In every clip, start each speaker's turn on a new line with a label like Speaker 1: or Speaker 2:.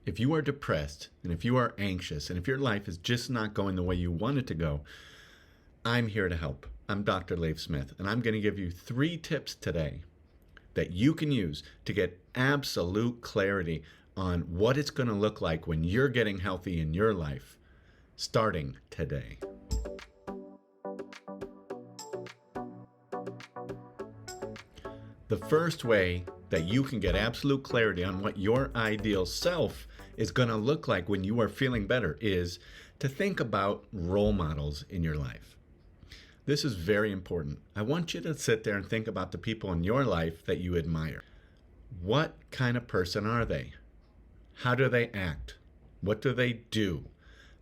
Speaker 1: if you are depressed and if you are anxious and if your life is just not going the way you want it to go, I'm here to help. I'm Dr. Leif Smith, and I'm going to give you 3 tips today that you can use to get absolute clarity on what it's going to look like when you're getting healthy in your life, starting today. The first way that you can get absolute clarity on what your ideal self is going to look like when you are feeling better is to think about role models in your life. This is very important. I want you to sit there and think about the people in your life that you admire. What kind of person are they? How do they act? What do they do?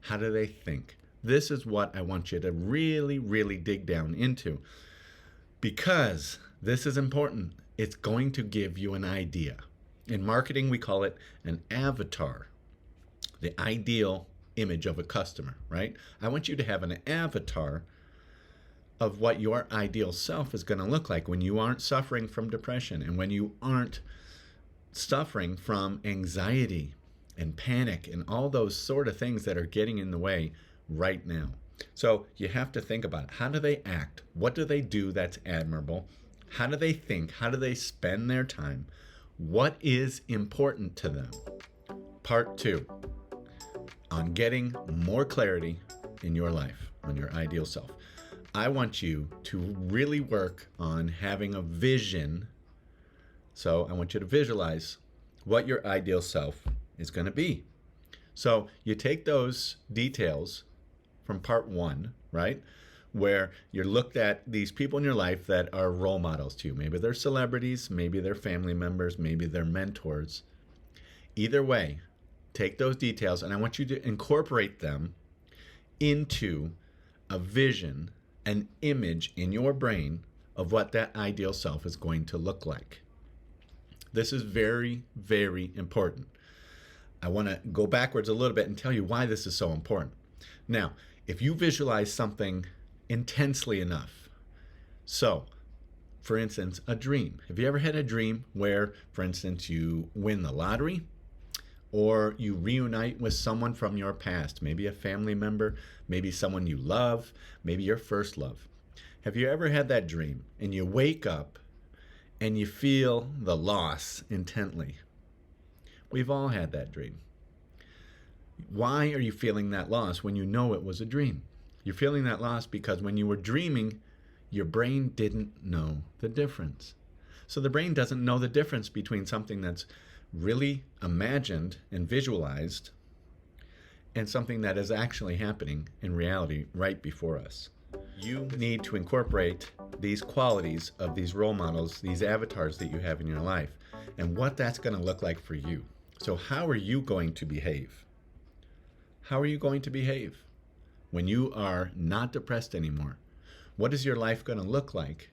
Speaker 1: How do they think? This is what I want you to really, really dig down into, because this is important. It's going to give you an idea. In marketing, we call it an avatar, the ideal image of a customer, right? I want you to have an avatar of what your ideal self is going to look like when you aren't suffering from depression and when you aren't suffering from anxiety and panic and all those sort of things that are getting in the way right now. So you have to think about it. How do they act? What do they do that's admirable? How do they think? How do they spend their time? What is important to them? Part 2, on getting more clarity in your life, on your ideal self. I want you to really work on having a vision. So I want you to visualize what your ideal self is going to be. So you take those details from part 1, right? Where you looked at these people in your life that are role models to you. Maybe they're celebrities, maybe they're family members, maybe they're mentors. Either way, take those details and I want you to incorporate them into a vision, an image in your brain of what that ideal self is going to look like. This is very, very important. I want to go backwards a little bit and tell you why this is so important. Now, if you visualize something intensely enough, so for instance, a dream. Have you ever had a dream where, for instance, you win the lottery or you reunite with someone from your past, maybe a family member, maybe someone you love, maybe your first love? Have you ever had that dream and you wake up and you feel the loss intently? We've all had that dream. Why are you feeling that loss when you know it was a dream? You're feeling that loss because when you were dreaming, your brain didn't know the difference. So the brain doesn't know the difference between something that's really imagined and visualized and something that is actually happening in reality right before us. You need to incorporate these qualities of these role models, these avatars that you have in your life, and what that's going to look like for you. So how are you going to behave? How are you going to behave when you are not depressed anymore? What is your life going to look like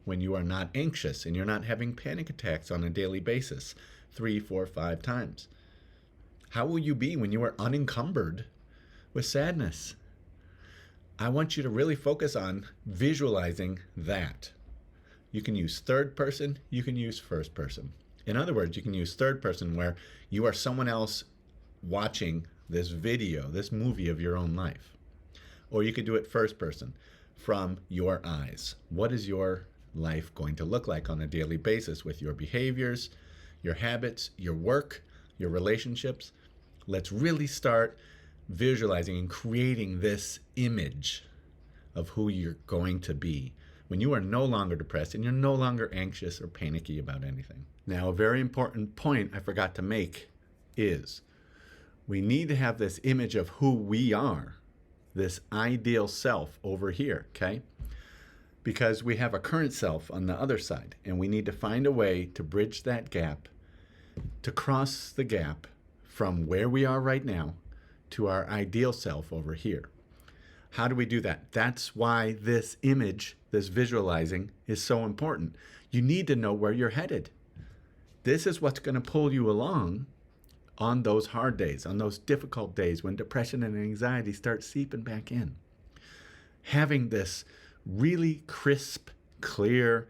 Speaker 1: when you are not anxious and you're not having panic attacks on a daily basis 3, 4, 5 times? How will you be when you are unencumbered with sadness? I want you to really focus on visualizing that. You can use third person, you can use first person. In other words, you can use third person where you are someone else watching this video, this movie of your own life. Or you could do it first person, from your eyes. What is your life going to look like on a daily basis with your behaviors, your habits, your work, your relationships? Let's really start visualizing and creating this image of who you're going to be when you are no longer depressed and you're no longer anxious or panicky about anything. Now, a very important point I forgot to make is we need to have this image of who we are, this ideal self over here, okay? Because we have a current self on the other side, and we need to find a way to bridge that gap, to cross the gap from where we are right now to our ideal self over here. How do we do that? That's why this image, this visualizing, is so important. You need to know where you're headed. This is what's going to pull you along on those hard days, on those difficult days when depression and anxiety start seeping back in. Having this really crisp, clear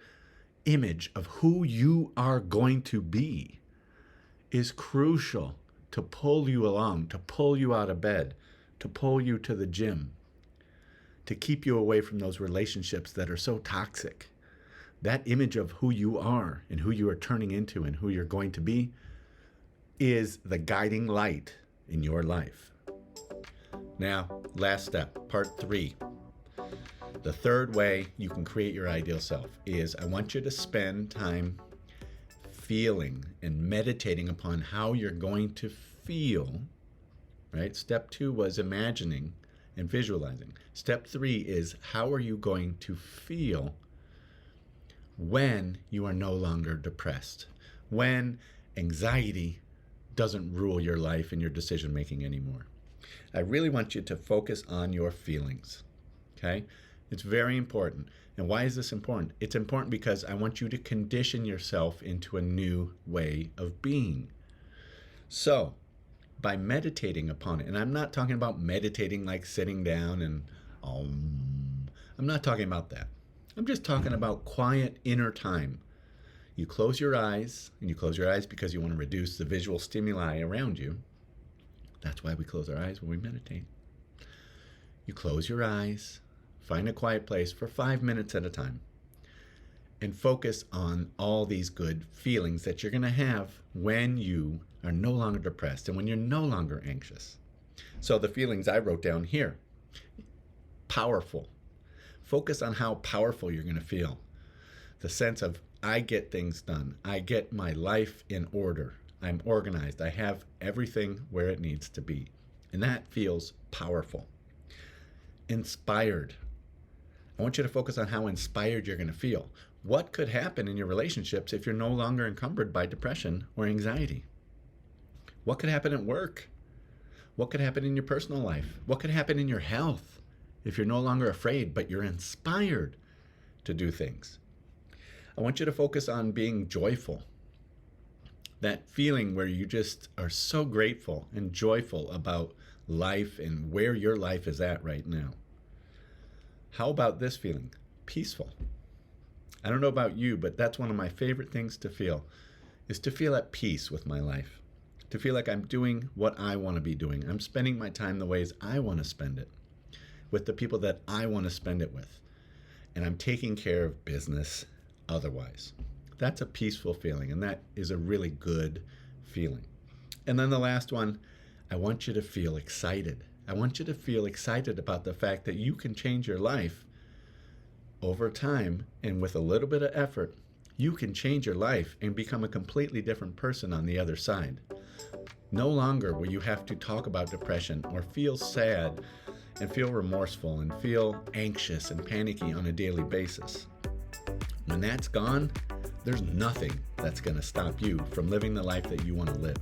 Speaker 1: image of who you are going to be is crucial to pull you along, to pull you out of bed, to pull you to the gym, to keep you away from those relationships that are so toxic. That image of who you are and who you are turning into and who you're going to be is the guiding light in your life. Now, last step, part 3. The third way you can create your ideal self is I want you to spend time feeling and meditating upon how you're going to feel, right? Step 2 was imagining and visualizing. Step 3 is how are you going to feel when you are no longer depressed, when anxiety doesn't rule your life and your decision making anymore. I really want you to focus on your feelings, okay? It's very important. And why is this important? It's important because I want you to condition yourself into a new way of being. So, by meditating upon it, and I'm not talking about meditating like sitting down and I'm not talking about that. I'm just talking about quiet inner time. You close your eyes, and you close your eyes because you want to reduce the visual stimuli around you. That's why we close our eyes when we meditate. You close your eyes, find a quiet place for 5 minutes at a time, and focus on all these good feelings that you're going to have when you are no longer depressed and when you're no longer anxious. So the feelings I wrote down here: powerful. Focus on how powerful you're going to feel. The sense of, I get things done. I get my life in order. I'm organized. I have everything where it needs to be. And that feels powerful. Inspired. I want you to focus on how inspired you're going to feel. What could happen in your relationships if you're no longer encumbered by depression or anxiety? What could happen at work? What could happen in your personal life? What could happen in your health if you're no longer afraid, but you're inspired to do things? I want you to focus on being joyful. That feeling where you just are so grateful and joyful about life and where your life is at right now. How about this feeling? Peaceful. I don't know about you, but that's one of my favorite things to feel, is to feel at peace with my life. To feel like I'm doing what I want to be doing. I'm spending my time the ways I want to spend it, with the people that I want to spend it with. And I'm taking care of business otherwise. That's a peaceful feeling, and that is a really good feeling. And then the last one, I want you to feel excited. I want you to feel excited about the fact that you can change your life over time, and with a little bit of effort, you can change your life and become a completely different person on the other side. No longer will you have to talk about depression or feel sad and feel remorseful and feel anxious and panicky on a daily basis. When that's gone, there's nothing that's going to stop you from living the life that you want to live.